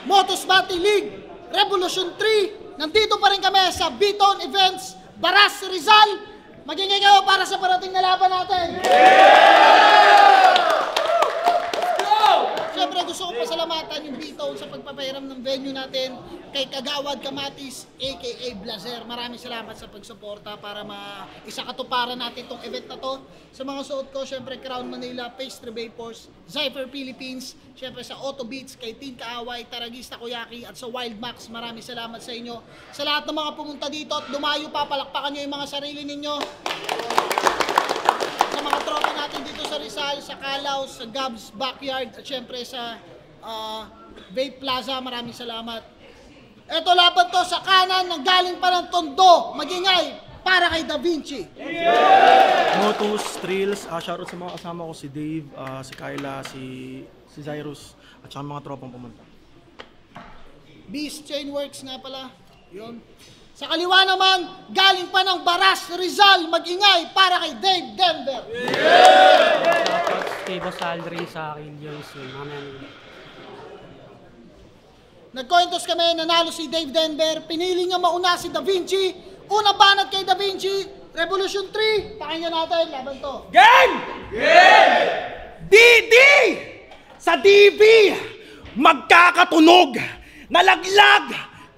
Motos Battle League, Revolution 3. Nandito pa rin kami sa Biton Events, Baras, Rizal. Magingay kayo para sa parating na laban natin. Siyempre gusto ko pasalamatan yung Biton sa pagpapahiram ng venue natin kay Kagawad Kamatis aka Blazer. Maraming salamat sa pagsuporta para isakatuparan natin itong event na to. Sa mga suot ko, siyempre Crown Manila, Pastry Vapors, Zypher Philippines, siyempre sa Auto Beats, kay Tin Kaaway, Taragista Kuyaki at sa Wild Max. Maraming salamat sa inyo. Sa lahat ng mga pumunta dito at dumayo pa, palakpakan nyo yung mga sarili ninyo. Sa mga tropa natin dito sa Rizal, sa Calaw, sa Gabs Backyard at syempre sa Vape Plaza, maraming salamat. Ito laban to sa kanan ng galing pa ng Tondo, magingay para kay Da Vinci. Motos, Thrills, shoutout sa mga kasama ko si Dave, si Kyla, si Zyrus at saka mga tropang pumunta. Beast Chainworks nga pala, yun. Sa kaliwa naman, galing pa ng Baras, Rizal, magingay para kay Dave Denver. Shoutout kay Boss Aldrin sa akin, yung Nagkointos kami, nanalo si Dave Denver, pinili niya mauna si Da Vinci, una banat kay Da Vinci, Revolution 3, pakinggan natin, laban to. Game! Game! DD! Sa DB, magkakatunog, nalaglag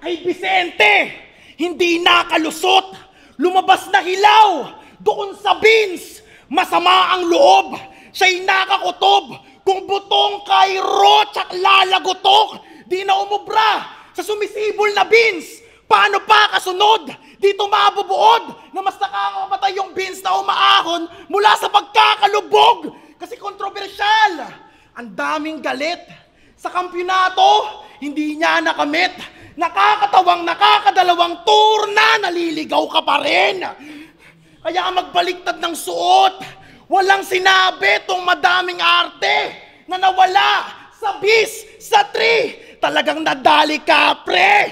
kay Vicente, hindi nakalusot, lumabas na hilaw, doon sa Beans, masama ang loob, siya'y nakakutob, kung butong kay Rochak lalagotok, di na umubra sa sumisibol na Beans. Paano pa kasunod? Dito mabubuod na mas nakakamatay yung Beans na umaahon mula sa pagkakalubog. Kasi kontrobersyal. Ang daming galit. Sa kampyonato, hindi niya nakamit. Nakakatawang nakakadalawang tour na naliligaw ka pa rin. Kaya magbaliktad ng suot. Walang sinabi tong madaming arte na nawala sa bis, sa tree. Talagang nadali ka, pre!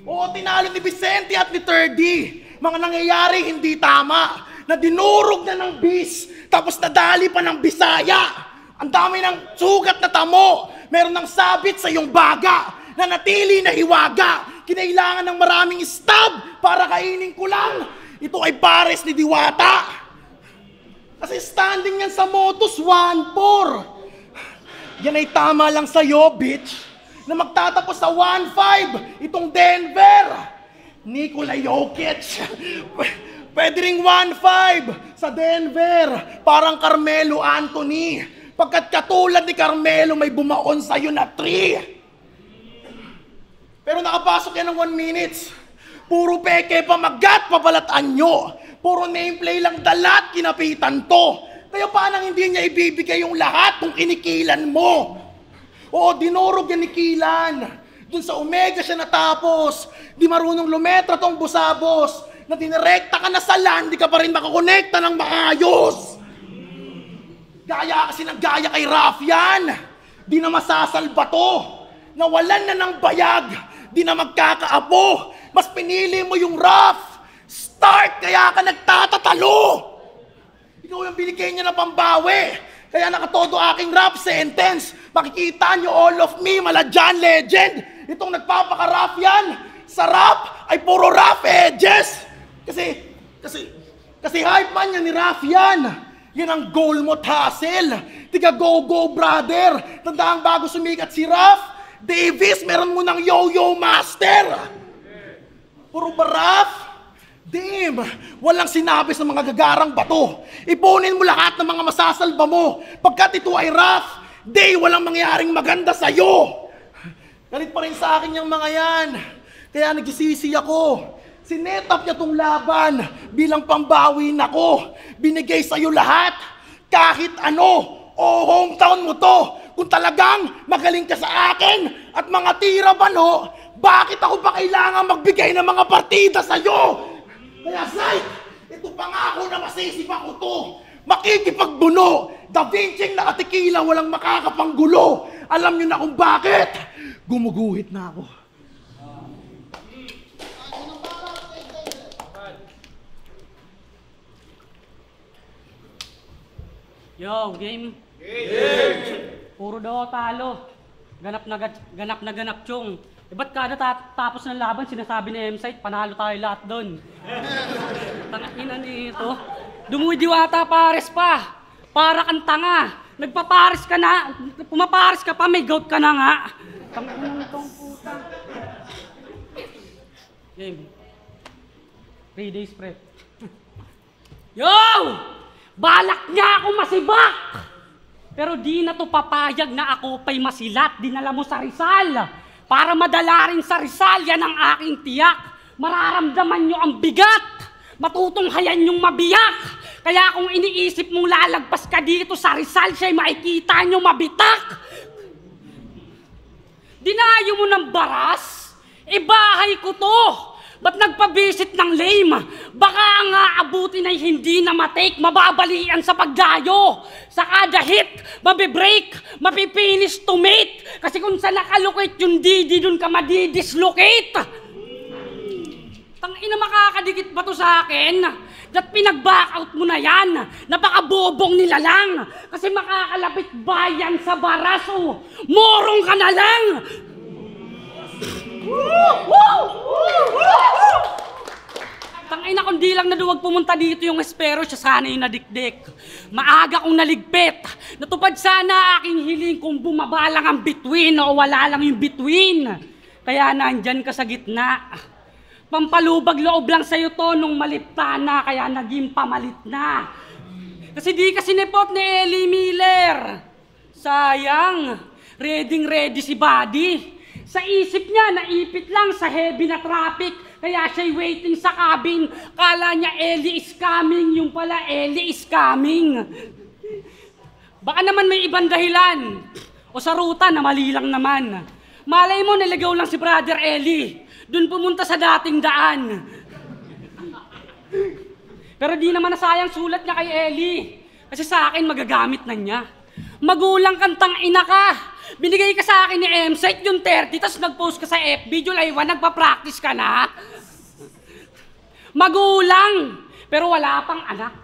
Oo, tinalo ni Vicente at ni Terdy. Mga nangyayari hindi tama. Na dinurog na ng bis, tapos nadali pa ng Bisaya. Ang dami ng sugat na tamo. Meron ng sabit sa iyong baga. Na natili na hiwaga. Kinailangan ng maraming stab para kainin ko lang. Ito ay pares ni Diwata. Kasi standing yan sa Motos 1-4. Yan ay tama lang sa'yo, bitch. Na magtatapos sa 1-5 itong Denver. Nikola Jokic. Pwede ring 1-5 sa Denver. Parang Carmelo Anthony. Pagkat katulad ni Carmelo may bumaon sa'yo na 3. Pero nakapasok yan ng 1 minutes. Puro peke pamagat pabalatan nyo. Puro nameplay lang dalat kinapitan to. Kaya paano hindi niya ibibigay yung lahat kung kinikilan mo? Oo, dinurog yan ni Kilan. Doon sa Omega siya natapos. Di marunong lumetra tong busabos. Na dinirekta ka na sa land, di ka pa rin makakonekta ng maayos. Gaya kasi ng gaya kay Rafyan. Di na masasalba to. Nawalan na ng bayag. Di na magkakaapo. Mas pinili mo yung Raf. Start, kaya ka nagtatatalo. Ikaw yung binigay niya na pambawi. Kaya nakatodo aking rap sentence. Makikita nyo all of me, Maladyan legend. Itong nagpapaka-rap yan. Sa rap ay puro rough edges. Kasi hype man yan ni Raf yan. Yan ang goal mo, Hassel. Tiga go brother. Tandaan bago sumikat si Raf Davis, meron mo ng yo-yo master. Puro ba Raf? Damn, walang sinabi sa mga gagarang bato. Ipunin mo lahat ng mga masasalba mo. Pagkat ito ay rough, day walang mangyaring maganda sa'yo. Galit pa rin sa akin yung mga yan. Kaya nagsisisi ako. Sinetap niya tong laban bilang pambawi nako. Binigay sa'yo lahat, kahit ano. O hometown mo to. Kung talagang magaling ka sa akin at mga tira ba no, bakit ako pa kailangan magbigay ng mga partida sa'yo? Kaya Zay, ito pangako na masisipa ko to. Makikipagbuno. Da Vinci nakatikila, walang makakapanggulo. Alam niyo na kung bakit. Gumuguhit na ako. Yo, game. Game. Puro daw talo. Ganap, Chong. Eh, ba't kada tapos ng laban, sinasabi ni M-Site, panalo tayo lahat doon. Tangina nito. Dumudiwata pares pa. Para kang tanga. Nagpapares ka na. Pumapares ka pa, may gout ka na nga. Tangina nitong puta. Game. 3 days prep. Yo! Balak niya ako masibak! Pero di na to papayag na ako pa'y masilat. Dinala mo sa Rizal. Para madala rin sa Rizal, yan ang aking tiyak. Mararamdaman nyo ang bigat. Matutunghayan yung mabiyak. Kaya kung iniisip mong lalagpas ka dito sa Rizal, siya'y makikita nyo mabitak. Dinayo mo ng baras? Bahay ko to. Ba't nagpabisit ng lame? Baka ang aabutin ay hindi na matake, mababalian sa pagdayo. Sa kada hit, mabibreak, mapipinish to mate. Kasi kung sa nakalocate yung DD, dun ka madidislocate. Tangina, makakadikit ba to sa akin? Dat pinag-back out mo na yan. Napakabobong nila lang. Kasi makakalapit bayan sa baraso. Morong ka na lang. Tangina, kung di lang naduwag pumunta dito yung espero, siya sana yung nadikdik. Maaga kong naligpit. Natupad sana aking hiling kung bumaba lang ang between o wala lang yung between. Kaya nandyan ka sa gitna. Pampalubag loob lang sa'yo to nung malipta na, kaya naging pamalit na. Kasi di ka sinipot ni Ellie Miller. Sayang, ready si Buddy. Sa isip niya, naipit lang sa heavy na traffic. Kaya siya'y waiting sa cabin. Kala niya Ellie is coming, yung pala Ellie is coming. Baka naman may ibang dahilan. O sa ruta na mali lang naman. Malay mo, naligaw lang si Brother Ellie. Doon pumunta sa dating daan. Pero di naman nasayang sulat niya kay Ellie. Kasi sa akin magagamit na niya. Magulang kang tangina ka. Binigay ka sa akin ni M-Site yung 30, tapos nag-post ka sa FB, July 1, nagpa-practice ka na. Magulang, pero wala pang anak.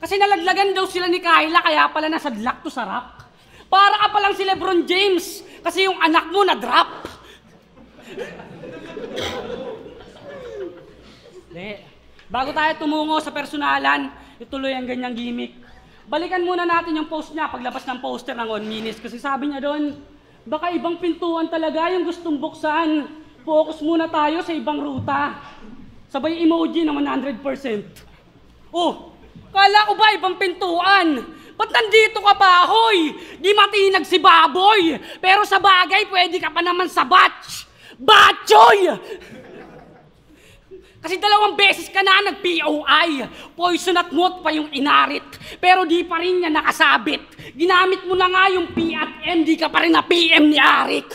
Kasi nalaglagan daw sila ni Kyla, kaya pala nasadlak to sarap. Para ka palang si Lebron James, kasi yung anak mo na-drop. Bago tayo tumungo sa personalan, ituloy ang ganyang gimmick. Balikan muna natin yung post niya paglabas ng poster ng 1 minutes kasi sabi niya doon, baka ibang pintuan talaga yung gustong buksan. Focus muna tayo sa ibang ruta. Sabay emoji na 100%. Oh, kala ko ba ibang pintuan? Ba't nandito ka pa, hoy? Di matinag si baboy. Pero sa bagay, pwede ka pa naman sa batch. Batchoy! Kasi 2 beses ka na nag-POI. Poison at moth pa yung inarit. Pero di pa rin niya nakasabit. Ginamit mo na nga yung P at M, di ka pa rin na PM ni Arik.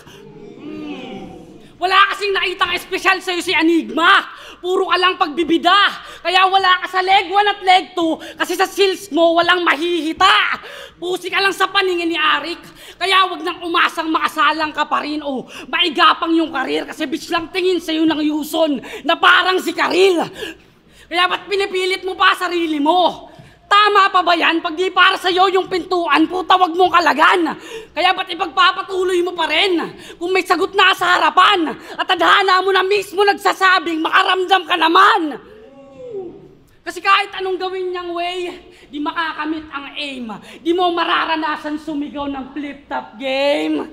Wala kasing nakitang espesyal sa'yo si Enigma. Puro ka lang pagbibida. Kaya wala ka sa leg 1 at leg 2 kasi sa seals mo walang mahihita. Pusi ka lang sa paningin ni Arik. Kaya wag nang umasang makasalang ka pa rin o maigapang yung karir kasi bitch lang tingin sa'yo ng Yuson na parang si Karil. Kaya ba't pinipilit mo pa sarili mo? Tama pa ba yan? Pag di para sa'yo yung pintuan, puta wag mong kalagan. Kaya ba't ipagpapatuloy mo pa rin? Kung may sagot na sa harapan at tadhana mo na mismo nagsasabing makaramdam ka naman. Kasi kahit anong gawin niyang way, di makakamit ang aim. Di mo mararanasan sumigaw ng flip-top game.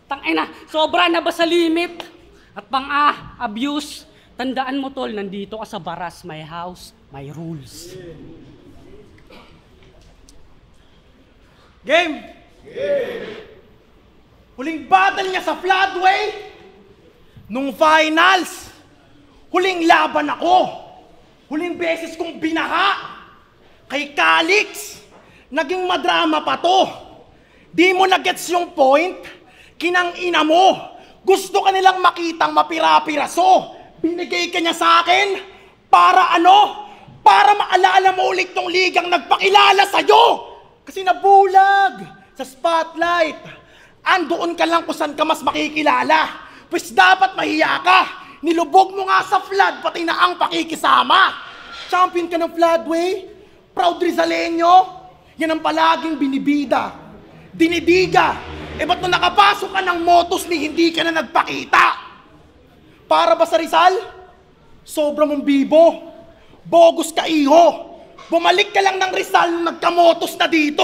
Tangina, sobra na ba sa limit? At abuse. Tandaan mo tol, nandito ka sa baras, may house, may rules. Game! Huling battle niya sa Floodway. Nung finals, huling laban ako. Huling beses kong binaha. Kay Calix, naging madrama pa to. Di mo na-gets yung point? Kinang-ina mo. Gusto ka nilang makitang mapira-piraso. Binigay ka niya sa akin. Para ano? Para maalala mo ulit tong ligang nagpakilala sa'yo. Kasi nabulag sa spotlight. Andoon ka lang kung saan ka mas makikilala. Pues dapat mahiya ka. Nilubog mo nga sa flood, pati na ang pakikisama. Champion ka ng Floodway. Proud Rizaleño. Yan ang palaging binibida. Dinidiga. Eh ba't nung nakapasok ka ng Motus ni hindi ka na nagpakita? Para ba sa Rizal? Sobra mong bibo. Bogus ka, iho. Bumalik ka lang ng Rizal nung nagkamotos na dito.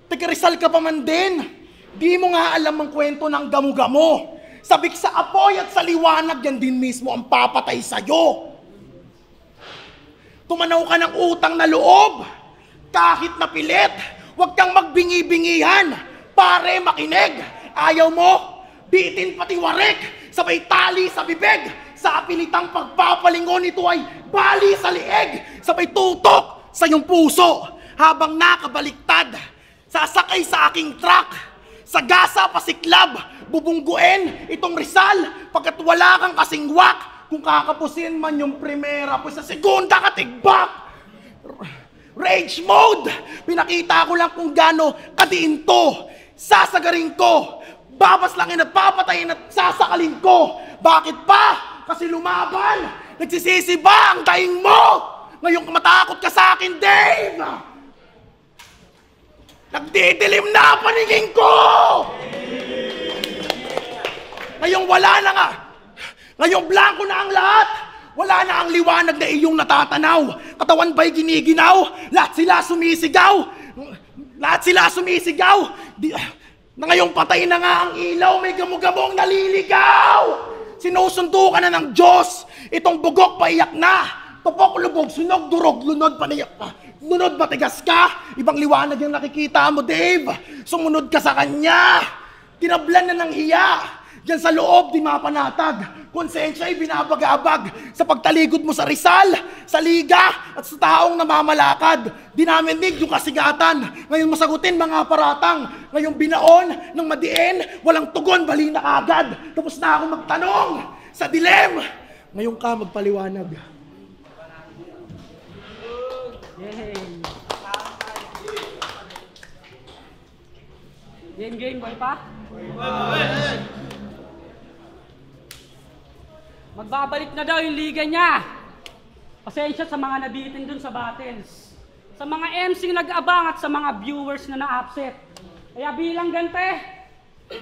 Taga Rizal ka pa man din. Di mo nga alam ang kwento ng gamu-gamo. Sabik sa apoy at sa liwanag, yan din mismo ang papatay sa'yo. Tumanaw ka ng utang na loob. Kahit na pilit, huwag kang magbingi-bingihan. Pare, makinig. Ayaw mo? Bitin pati warik. Sabay tali sa bibig. Sa apilitang pagpapalingon ito ay bali sa lieg. Sabay tutok sa iyong puso. Habang nakabaliktad, sasakay sa aking truck. Sa gasa pasiklab, bubungguin itong Rizal. Pagkat wala kang kasingwak. Kung kakapusin man yung primera, pues sa segunda katigbak. Rage mode! Pinakita ko lang kung gaano kadiin to. Sasagarin ko. Babaslangin at papatayin at sasakalin ko. Bakit pa? Kasi lumaban. Nagsisisi ba ang daing mo? Ngayong matakot ka sa akin, Dave! Nagdidilim na paningin ko! Ngayong wala na nga. Ngayong blanco na ang lahat. Wala na ang liwanag na iyong natatanaw. Katawan ba'y giniginaw? Lahat sila sumisigaw. Lahat sila sumisigaw. Na ngayong patay na nga ang ilaw, may gamu-gamong naliligaw. Sinusundo ka na ng Diyos. Itong bugok paiyak na. Tupok, lubog, sunog, durog, lunod, paniyak pa. Lunod, matigas ka. Ibang liwanag yung nakikita mo, Dave. Sumunod ka sa kanya. Tinablan na ng hiya. Diyan sa loob, di mapanatag. Konsensya ay binabagabag sa pagtaligod mo sa Rizal, sa Liga, at sa taong namamalakad. Di namin need yung kasigatan. Ngayon masagutin mga paratang. Ngayong binaon ng madiin, walang tugon, bali na agad. Tapos na ako magtanong sa dilem. Ngayon ka magpaliwanag. Game boy pa? Magbabalik na daw yung liga niya. Pasensya sa mga nabitin dun sa battles. Sa mga MC nag-abang at sa mga viewers na na-upset. Kaya bilang gante,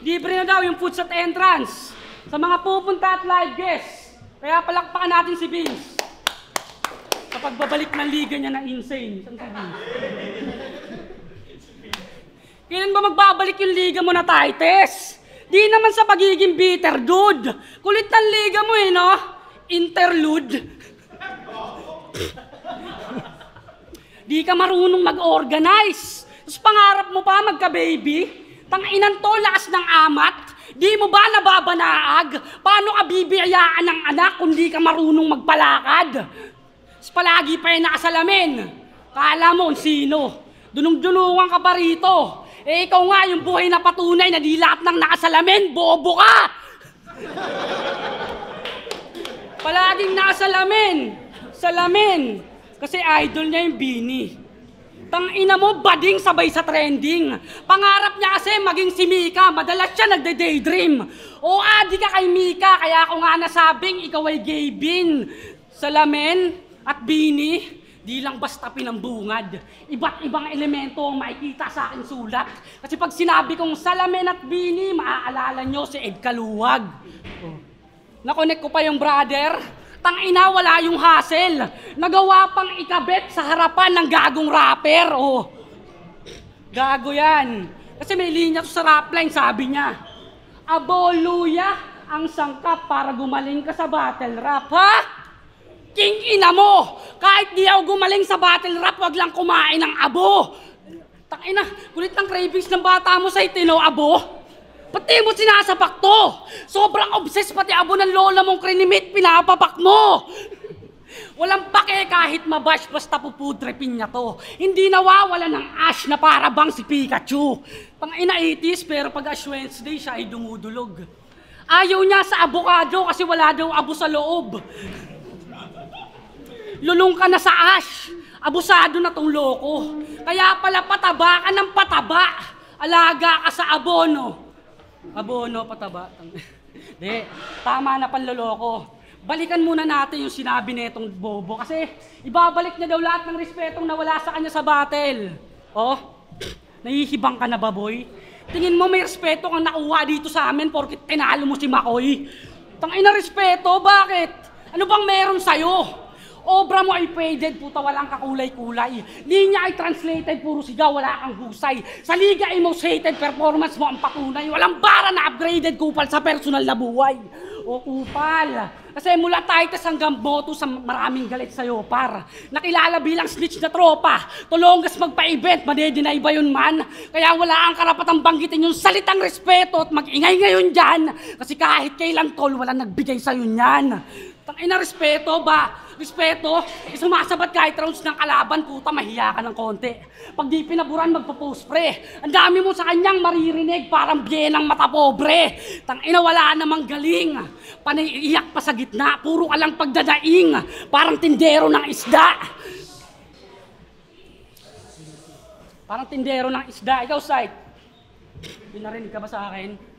libre na daw yung foods at entrance. Sa mga pupunta at live guests. Kaya palakpakan natin si Vince. Sa pagbabalik ng liga niya na insane. Saan si Vince? Kailan ba magbabalik yung liga mo na Titus? Di naman sa pagiging bitter, dude. Kulit ng liga mo eh, no? Interlude. Di ka marunong mag-organize. Tapos pangarap mo pa magka-baby? Tanginan to, lakas ng amat. Di mo ba nababanaag? Paano ka bibiyayaan ng anak kung di ka marunong magpalakad? Tapos palagi pa yung nakasalamin. Kala mo sino? Dunong-dunungan ka pa rito. Eh, ikaw nga yung buhay na patunay na di lahat ng nakasalamin, bobo ka! Palaging nakasalamin, salamin, kasi idol niya yung Bini. Tangina mo, bading sabay sa trending. Pangarap niya kasi maging si Mika, madalas siya nagde-daydream. O adi ka kay Mika, kaya ako nga nasabing ikaw ay gay bin. Salamin at Bini, di lang basta pinambungad. Iba't ibang elemento ang makikita sa aking sulat. Kasi pag sinabi kong salamin at Bini, maaalala nyo si Ed Kaluwag. Nakonek ko pa yung brother. Tangina, wala yung hassle. Nagawa pang ikabet sa harapan ng gagong rapper. Oh, gago yan. Kasi may linya to sa rap line, sabi niya. Aboluya ang sangkap para gumaling ka sa battle rap, ha? King ina mo! Kahit di ako gumaling sa battle rap, wag lang kumain ng abo! Tangina, kulit ng cravings ng bata mo sa itino, abo! Pati mo sinasapak to! Sobrang obsessed pati abo ng lola mong krinimit, pinapapak mo! Walang pake kahit mabash, basta pupudrepin niya to. Hindi nawawala ng ash na para bang si Pikachu. Tangina 80s, pero pag Ash Wednesday siya ay dumudulog. Ayaw niya sa avocado kasi wala daw abo sa loob. Lulong ka na sa ash. Abusado na tong loko. Kaya pala pataba ka ng pataba. Alaga ka sa abono. Abono, pataba. Di, tama na panloloko. Balikan muna natin yung sinabi netong bobo. Kasi ibabalik niya daw lahat ng respetong nawala sa kanya sa battle. Oh, nahihibang ka na ba, boy? Tingin mo may respeto kang nakuha dito sa amin porkit tinalo mo si Makoy? Tangina respeto, bakit? Ano bang meron sa'yo? Obra mo ay faded, puta, walang kakulay-kulay. Linya ay translated, puro sigaw, wala kang husay. Sa liga ay most hated, performance mo ang patunay. Walang bara na upgraded, kupal sa personal na buhay. O kupal, kasi mula Titus hanggang Boto sa maraming galit sa'yo, par. Nakilala bilang snitch na tropa. Tulonggas magpa-event, madedeny ba yun man? Kaya wala ang karapatang banggitin yung salitang respeto at mag-ingay ngayon dyan. Kasi kahit kailan tol, walang nagbigay sa'yo niyan. Tangina respeto ba? Respeto? Sumasabat kahit rounds ng kalaban, puta, mahiya ka ng konti. Pag di pinaburan, magpo-post pre. Ang dami mo sa kanyang maririnig, parang biyenang mata pobre. Tangina, wala namang galing. Panaiiyak pa sa gitna, puro ka lang pagdadaing. Parang tindero ng isda. Parang tindero ng isda. Ikaw, Sight, pinarinig ka ba sa akin?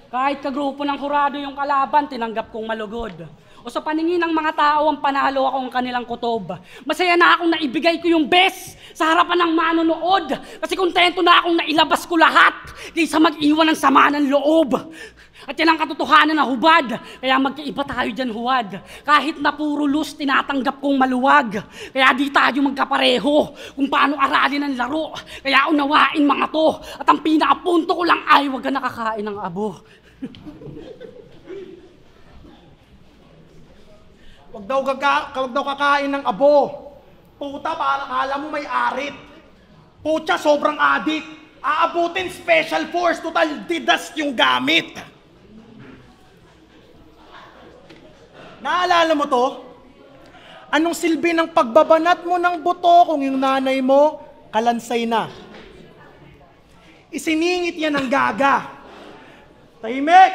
Kahit kagrupo ng hurado yung kalaban, tinanggap kong malugod. O sa paningin ng mga tao, ang panalo akong kanilang kutob. Masaya na akong naibigay ko yung best sa harapan ng manonood. Kasi kontento na akong nailabas ko lahat kaysa mag-iwan ng sama ng loob. At yan ang katotohanan na hubad. Kaya magkaiba tayo dyan, huwad. Kahit na puro lus, tinatanggap kong maluwag. Kaya di tayo magkapareho kung paano aralin ang laro. Kaya unawain mga to. At ang pinakapunto ko lang ay huwag ka nakakain ng abo. Wag daw kakain ng abo. Puta, parang akala mo may arit. Pucha, sobrang adik. Aabutin special force, total didas yung gamit. Naalala mo to? Anong silbi ng pagbabanat mo ng buto kung yung nanay mo kalansay na? Isiningit yan ng gaga. Tahimik!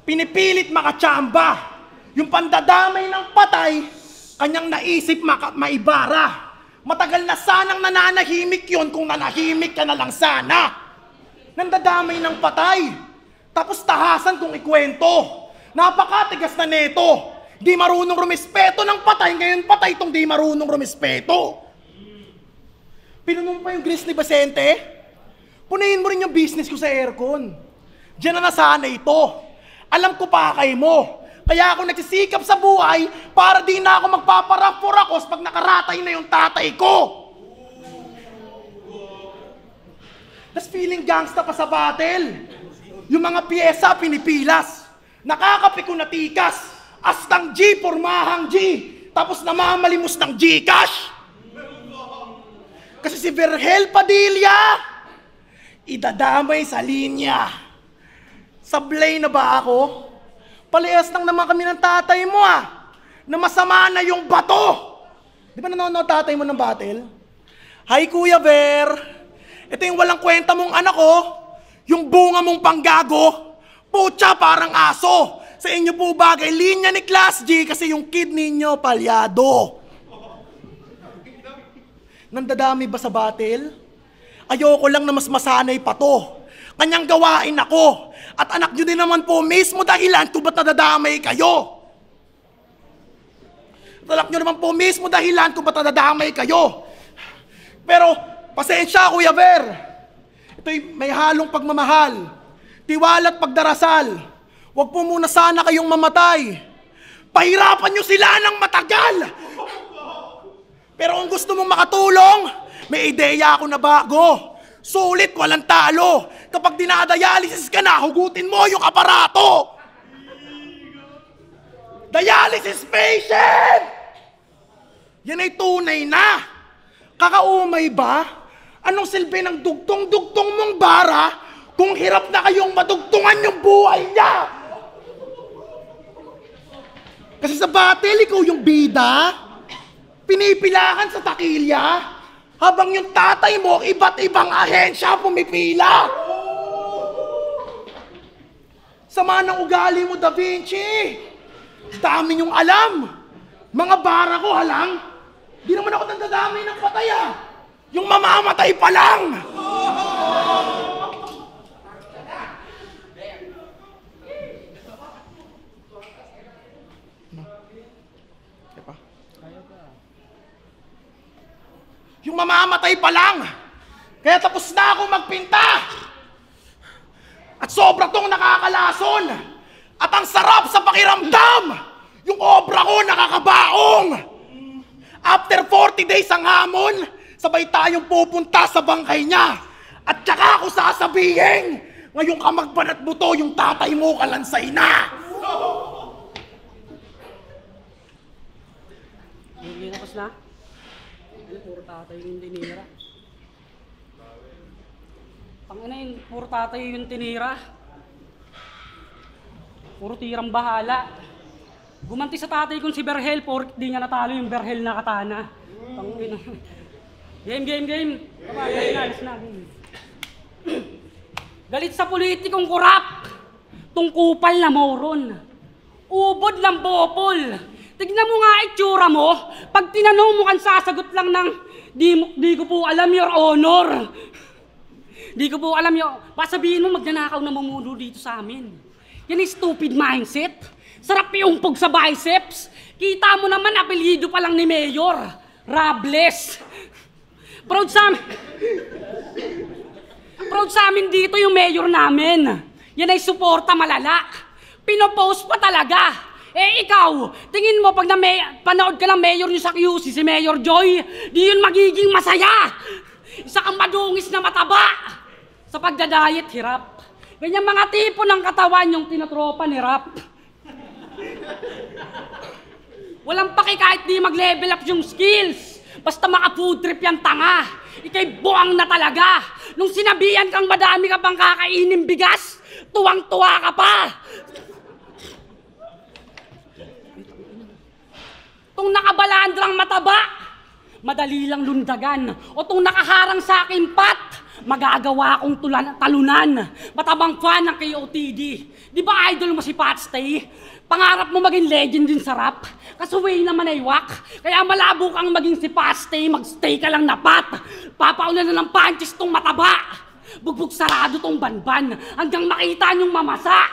Pinipilit makatsamba. Yung pandadamay ng patay, kanyang naisip maibara. Matagal na sanang nananahimik yon kung nanahimik ka na lang sana. Nandadamay ng patay. Tapos tahasan kung ikwento. Napakatigas na neto. Di marunong rumespeto ng patay, ngayon patay itong di marunong rumespeto. Pinunong pa yung grease ni Vicente. Punayin mo rin yung business ko sa aircon. Diyan na nasana ito. Alam ko pa kay mo. Kaya ako nagsisikap sa buhay para di na ako magpaparakos pag nakaratay na yung tatay ko. Tas feeling gangsta pa sa battle. Yung mga pyesa pinipilas. Nakakapiko na tikas. Astang G, pormahang G. Tapos namamalimos ng Gcash. Kasi si Virgel Padilla, idadamay sa linya. Sablay na ba ako? Palihas lang naman kami ng tatay mo na masama na yung bato. Di ba nanonood tatay mo ng battle? Hi Kuya Ver, ito yung walang kwenta mong anak ko, yung bunga mong panggago, putya parang aso. Sa inyo po bagay, linya ni Class G kasi yung kid ninyo palyado. Nandadami ba sa battle? Ayoko lang na mas masanay pa to. Kanyang gawain ako. At anak nyo din naman po mismo dahilan kung ba't nadadamay kayo. At anak nyo naman po mismo dahilan kung ba't nadadamay kayo. Pero, pasensya Kuya Ver. Ito'y may halong pagmamahal. Tiwala at pagdarasal. Huwag po muna sana kayong mamatay. Pahirapan nyo sila ng matagal. Pero kung gusto mong makatulong, may ideya ako na bago. Sulit, walang talo. Kapag dinadialysis ka na, hugutin mo yung aparato. Dialysis patient! Yan ay tunay na. Kakaumay ba? Anong silbi ng dugtong-dugtong mong bara kung hirap na kayong madugtungan yung buhay niya? Kasi sa battle, ikaw yung bida. Pinipilahan sa takilya. Habang yung tatay mo, iba't ibang ahensya pumipila. Sama ng ugali mo, Da Vinci. Dami niyong alam. Mga bara ko, halang. Di naman ako nandadamay ng patay, Yung mamamatay pa lang. Yung mamamatay pa lang. Kaya tapos na ako magpinta! At sobra tong nakakalason! At ang sarap sa pakiramdam! Yung obra ko nakakabaong! After 40 days ang hamon, sabay tayong pupunta sa bangkay niya. At tsaka ako sasabihin, ngayon ka magbanat buto, yung tatay mo kalansay na! Hindi tapos na? Ano, puro tatay yung tinira. Pangina yun, puro tatay yung tinira. Puro tirang bahala. Gumanti sa tatay kong si Berhel, pork di nga natalo yung Berhel na katana. Pangina. Game. Alis na. Galit sa politikong kurap. Tungkupal na moron. Ubod ng bopol. Tignan mo nga itsura mo. Pag tinanong mo kan sasagot lang ng di ko po alam, Your Honor. Di ko po alam yung... Pasabihin mo magnanakaw na mumuno dito sa amin. Yan ay stupid mindset. Sarap yung pog sa biceps. Kita mo naman, apelyido pa lang ni Mayor. Robles. Proud sa amin dito yung Mayor namin. Yan ay suporta malala. Pinopost pa talaga. Eh ikaw, tingin mo pag panood ka ng Mayor nyo sa QC, si Mayor Joy, di yun magiging masaya. Isa kang madungis na mataba. Sa pagdadayet, hirap. Ganyan mga tipo ng katawan yung tinatropa ni Rap. Walang paki kahit di mag-level up yung skills. Basta maka-food trip yan tanga. Ika'y buwang na talaga. Nung sinabihan kang madami ka pang kakainin bigas, tuwang-tuwa ka pa. Itong nakabalandrang mataba, madali lang lundagan. O itong nakaharang sa akin pat, magagawa kong talunan. Matabang fan ng KOTD. Di ba idol mo si Pat Stay? Pangarap mo maging legend din sa rap. Kasuway naman ay wak. Kaya malabo kang maging si Pat Stay, magstay ka lang na pat. Papaulan na ng punches tong mataba. Bugbog sarado tong banban hanggang makita niyong mamasa.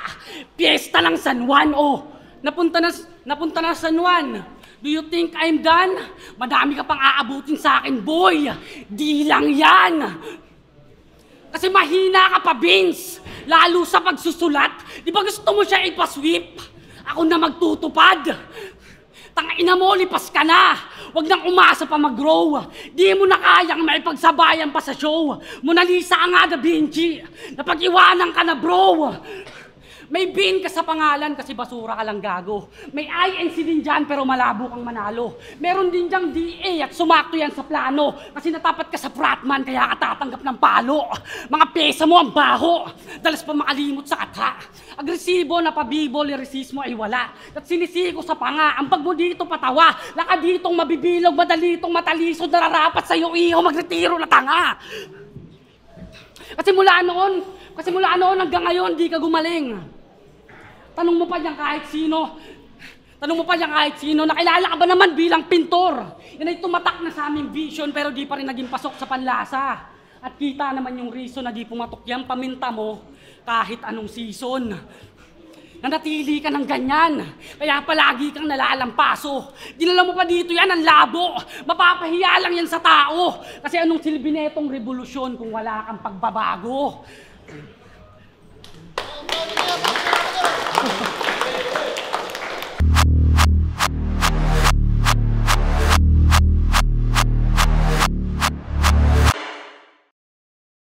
Piyesta ng San Juan. Oh, napunta na San Juan. Do you think I'm done? Madami ka pang aabutin sa akin, boy. Di lang yan. Kasi mahina ka pa, Vince. Lalo sa pagsusulat. Di ba gusto mo siya ipasweep? Ako na magtutupad. Tangina mo, lipas ka na. Huwag nang umasa pa mag-grow. Di mo na kayang maipagsabayan pa sa show. Mona Lisa nga, Da Vinci. Napag-iwanan ka na, bro. May bin ka sa pangalan kasi basura ka lang gago. May INC din dyan pero malabo kang manalo. Meron din dyang DA at sumakto yan sa plano. Kasi natapat ka sa fratman kaya ka tatanggap ng palo. Mga pesa mo ang baho. Dalas pa makalimot sa kata. Agresibo na pabibo, lirisismo ay wala. At sinisiko sa panga, ang pag mo dito patawa. Laka ditong mabibilog, madalitong matalisod, nararapat sa'yo iho, magretiro na tanga. Kasi mula noon hanggang ngayon, di ka gumaling. Tanong mo pa yan kahit sino. Nakilala ka ba naman bilang pintor? Yan ay tumatak na sa aming vision pero di pa rin naging pasok sa panlasa. At kita naman yung reason na di pumatok yan paminta mo kahit anong season. Nanatili ka ng ganyan, kaya palagi kang nalalampaso. Dinala mo pa dito yan ang labo. Mapapahiya lang yan sa tao. Kasi anong silbi netong revolusyon kung wala kang pagbabago?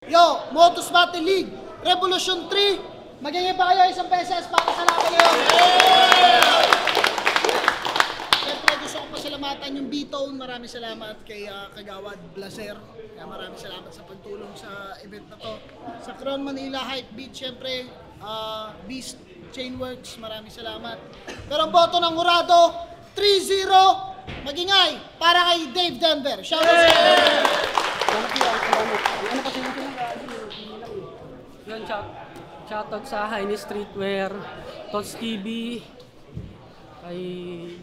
Yo, Motus Battle League, Revolution 3, magiging ba kayo isang pesos para sa laban ngayon? Siyempre gusto ko pasalamatan yung B-Tone, maraming salamat kay Kagawad Blazer. Kaya maraming salamat sa pagtulong sa event na to. Sa Crown Manila Hype Beat, siyempre, Beast Chainworks, maraming salamat. Pero ang boto ng Hurado, 3-0, magingay para kay Dave Denver. Shout out sa Yun, shoutout sa Highness Streetwear, Tots TV, kay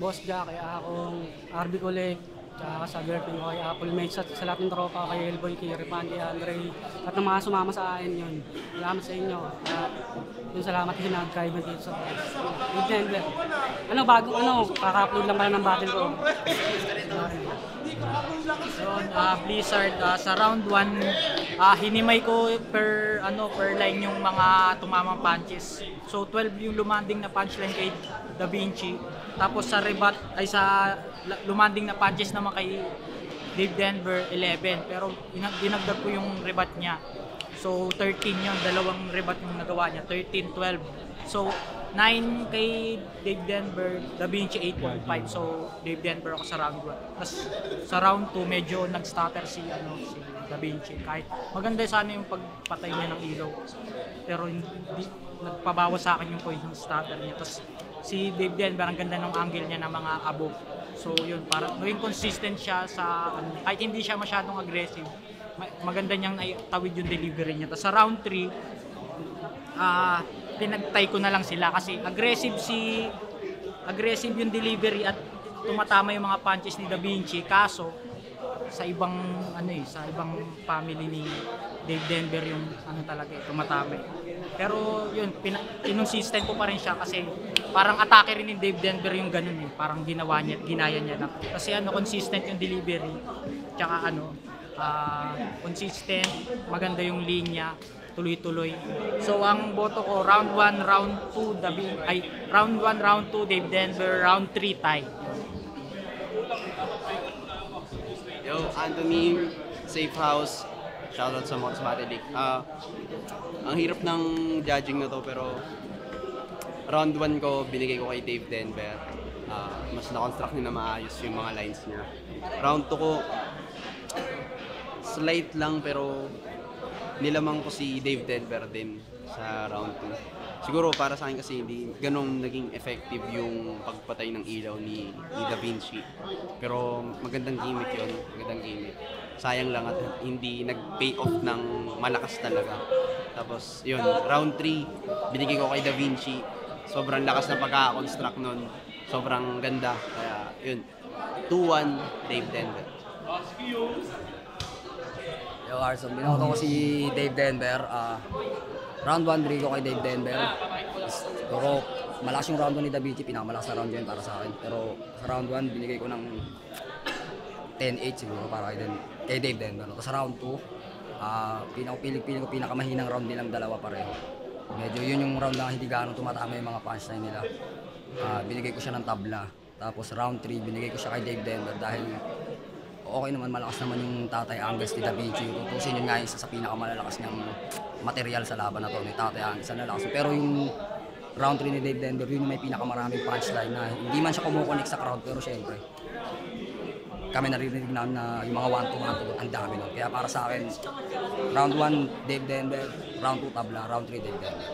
Boss Jack, kay Akong, RB Collect, Tsaka sa girlfriend ko kay Apple Mates at sa lahat ng tropa, kay Elboy, kay Ripan, kay Andre, at ng mga sumama sa akin yun. Salamat sa inyo. At yung salamat din nag-drive dito sa Denver. Kaka-upload lang pala ng battle ko. So, Blizzard, sa round 1, hinimay ko per line yung mga tumamang punches. So 12 yung lumanding na punchline kay Da Vinci. Tapos sa lumanding na punches naman kay Dave Denver, 11. Pero dinagdag ko yung rebat niya. So 13 yun, dalawang rebat yung nagawa niya, 13-12. So 9 kay Dave Denver, Da Vinci 8.5. So Dave Denver ako sa round 1. Tapos sa round 2 medyo nag-stutter si Da Vinci. Kahit maganda sana yung pagpatay niya ng ilaw. Pero hindi nagpabawas sa akin yung point ng stutter niya. Tapos si Dave Denver, ang ganda ng angle niya ng mga above. So yun, parang naging consistent siya sa kahit hindi siya masyadong aggressive. Maganda niyang naitawid yung delivery niya. Tapos sa round 3, pinagtay ko na lang sila kasi aggressive yung delivery at tumatama yung mga punches ni Da Vinci. Kaso sa ibang family ni Dave Denver yung talaga tumatama. Pero yun, kinonsistent ko pa rin siya kasi parang atake rin ni Dave Denver yung ganun parang ginaya niya lang. Kasi consistent yung delivery. Tsaka consistent, maganda yung linya, tuloy-tuloy. So ang boto ko round 1, round 2 round 1, round 2 Dave Denver, round 3 tie. Yo, Anthony, Safe House. Shoutout sa Mox Battle League. Ang hirap ng judging na to pero round 1 ko binigay ko kay Dave Denver. Mas na-construct niya na maayos yung mga lines niya. Round 2 ko slight lang pero nilamang ko si Dave Denver din sa round 2. Siguro para sa akin kasi hindi ganong naging effective yung pagpatay ng ilaw ni Da Vinci. Pero magandang gimmick yun, magandang gimmick. Sayang lang at hindi nag-pay off ng malakas talaga. Tapos yun, round 3, binigay ko kay Da Vinci. Sobrang lakas na pagka-construct nun. Sobrang ganda. Kaya yun, 2-1 Dave Denver. Yo Arson, binoto ko si Dave Denver. Round 1 binigay ko kay Dave Denver. Pero malakas yung round 1 ni Da Vinci, pinakamalakas na round yun para sa akin. Pero sa round 1 binigay ko ng 10-8 siguro para kay Dave Denver. Tapos sa round 2, piling ko pinakamahinang round nilang dalawa pareho. Medyo yun yung round na hindi gaano tumatama yung mga punchline nila. Binigay ko siya ng tabla. Tapos round 3 binigay ko siya kay Dave Denver dahil okay naman, malakas naman yung Tatay Angus ni Da Vinci. Tutusin yun nga isa sa pinakamalalakas niyang material sa laban na to, ni Tatay Angus. Pero yung round 3 ni Dave Denver, yun yung may pinakamaraming punchline na hindi man siya kumukonek sa crowd, pero syempre kami naririnig namin na yung mga 1-2, ang dami nun. Kaya para sa akin, round 1 Dave Denver, round 2 tabla, round 3 Dave Denver.